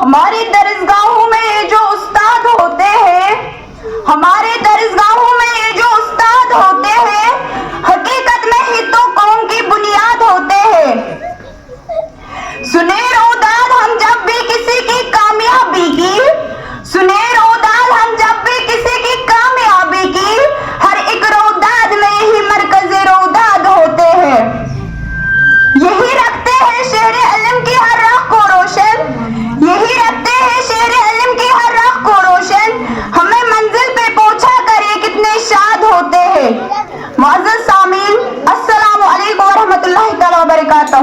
ہماری درسگاہوں میں یہ جو استاد ہوتے ہیں، ہمارے درسگاہوں میں یہ جو استاد ہوتے ہیں، حقیقت میں ہی تو قوم کی بنیاد ہوتے ہیں۔ سنیں روداد ہم جب بھی کسی کی کامیابی کی، سنیں روداد ہم جب بھی کسی کی کامیابی کی، ہر ایک روداد میں یہی مرکز روداد ہوتے ہیں۔ یہی رکھتے ہیں شہر علم کی ہر راہ کو روشن، یہی رکھتے ہیں شہر علم کی ہر راہ کو روشن، ہمیں منزل پہ پہنچا کر یہ کتنے شاد ہوتے ہیں۔ معزز سامعین، السلام علیکم ورحمۃ اللہ تعالیٰ وبرکاتہ۔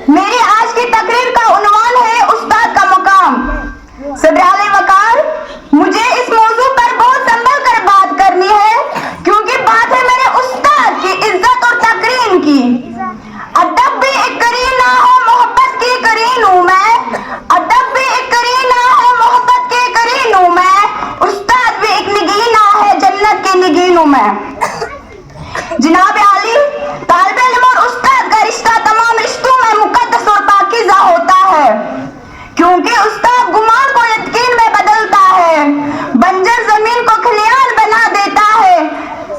میری آج کی تقریر کا عنوان ہے استاد کا مقام۔ صدر اعلی وقار، مجھے اس موضوع پر بہت سنبھل کر بات کرنی ہے، کیونکہ بات ہے میرے استاد کی عزت اور تکریم کی۔ ادب بھی ایک کرینہ ہے، محبت کی کرین ہوں میں، ادب بھی ایک کرینہ ہے، محبت کی کرین ہوں میں، استاد بھی ایک نگینہ ہے، جنت کی نگین ہوں میں۔ جناب عالی، طالب علم اور استاد کا رشتہ تمام رشتوں میں مقدس اور پاکیزہ ہوتا ہے، کیونکہ استاد گمان کو یقین میں بدلتا ہے، بنجر زمین کو کھلیان بنا دیتا ہے،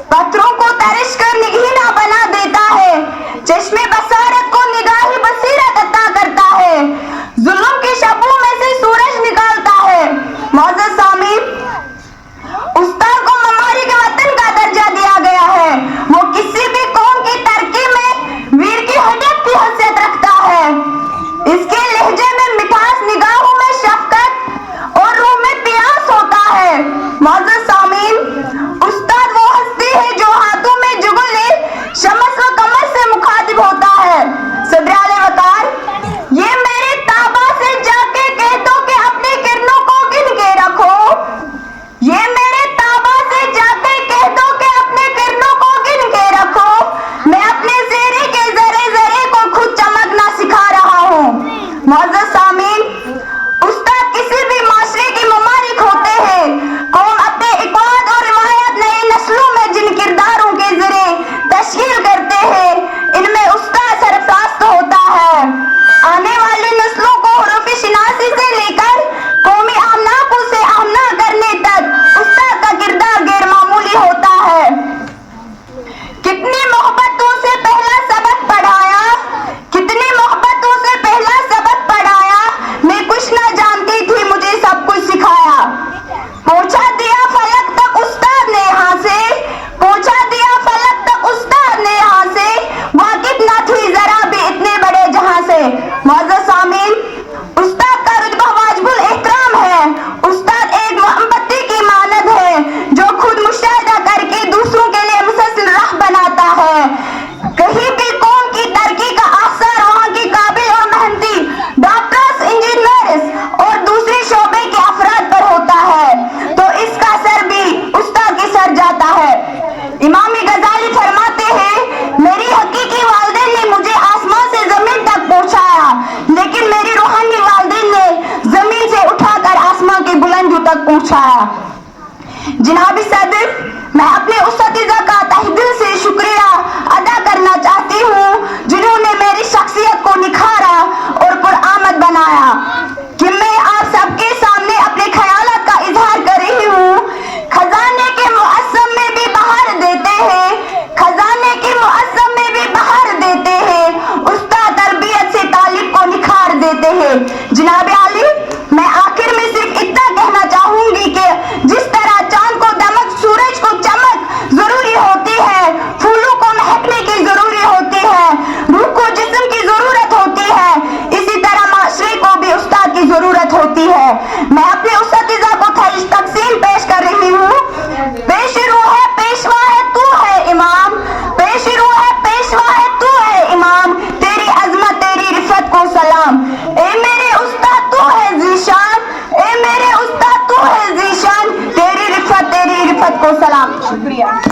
پتھروں کو ترش کر نگینہ بنا دیتا ہے، چشم بصارت کو نگاہ بصیرت عطا کرتا ہے، ظلم کی شبوں میں سے سورج نکالتا ہے۔ معزز سامعین، استاد کو ممالک وطن کا درجہ دیا گیا ہے، وہ کسی بھی قوم کی ترقی میں ویر کی حیثیت کی حیثیت رکھتا ہے۔ اس کے لہجے میں مٹھاس، نگاہوں میں شفقت اور روح میں پیاس ہوتا ہے۔ معزز سامعین، استاد وہ ہستی ہے جو ہاتھوں میں جگلے شمس و قمر سے مخاطب ہوتا ہے۔ صدر اعلی وقار، یہ میرے تابع سے جا کے کہہ دو کہ اپنی کرنوں کو گن کے رکھو، یہ میرے تابع سے جا کے کہہ دو کہ اپنے کرنوں کو گن کے رکھو، میں اپنے زیرے کے ذرے ذرے کو خود چمکنا سکھا رہا ہوں۔ معزز سامعین، استاد کسی بھی معاشرے کی ممالک ہوتے ہیں، قوم اپنے اقواد اور روایات نئی نسلوں میں جن کرداروں کے ذریعے تشکیل کرتے ہیں، ان میں استاد سرفراست ہوتا ہے۔ آنے والی نسلوں کو حروف شناسی سے لے کر قومی اعناقوں سے آہنہ کرنے تک استاد کا کردار غیر معمولی ہوتا ہے۔ کتنی محبتوں سے پہلا سبق پڑھایا، کتنی محبتوں سے پہلا سبق پڑھایا، میں کچھ نہ جانتی تھی مجھے سب کچھ سکھایا۔ پہنچا دیا فلک تک استاد نے یہاں سے، پہنچا دیا فلک تک استاد نے یہاں سے، واقف نہ تھی ذرا بھی اتنے بڑے جہاں سے۔ معزز سامعین، استاد کا رتبہ واجب الاحترام ہے، استاد ایک موم بتی کی مانند ہے جو خود مشاہدہ کر کے دوسروں کے لیے مسلسل راہ بناتا ہے۔ کہیں بھی قوم کی ترقی کا آثار وہاں کی قابل اور محنتی ڈاکٹرز، انجینئرز اور دوسرے شعبے کے افراد پر ہوتا ہے، تو اس کا سر بھی استاد کے سر جاتا ہے۔ امام غزالی فرماتے ہیں، میری حقیقی والدین نے مجھے آسمان سے زمین تک پہنچایا، لیکن میری روحانی والدین نے زمین سے اٹھا کر آسمان کی بلندیوں تک پہنچایا۔ جناب صدر، میں اپنے اساتذہ کا تہہ دل سے شکریہ ادا کرنا چاہتی ہوں، جنہوں نے میری شخصیت کو نکھارا اور پرآمد بنایا۔ کہ میں آپ سب کے سامنے اپنے خیالات کا اظہار کر رہی ہوں۔ خزانے کے معظم میں بھی بہار دیتے ہیں، خزانے کے معظم میں بھی بہار دیتے ہیں، استاد تربیت سے طالب کو نکھار دیتے ہیں۔ جناب عالی، میں آخر میں صرف اتنا کہنا چاہوں گی کہ جس طرح چاند کو دمک، سورج کو چمک ضروری ہوتی ہے، پھولوں کو مہکنے کی ضروری ہوتی ہے، روح کو جسم کی ضرورت ہوتی ہے، اسی طرح معاشرے کو بھی استاد کی ضرورت ہوتی ہے۔ میں اپنے اساتذہ کو تقسیم پیش کر رہی ہوں۔ پیش رو ہے پیشوا ہے تو ہے امام، پیش رو ہے پیشوا ہے تو ہے امام، تیری عظمت تیری رفعت کو سلام، اے میرے استاد تو ہے ذیشان، اے میرے استاد تو ہے ذیشان، تیری رفعت کو سلام۔ شکریہ۔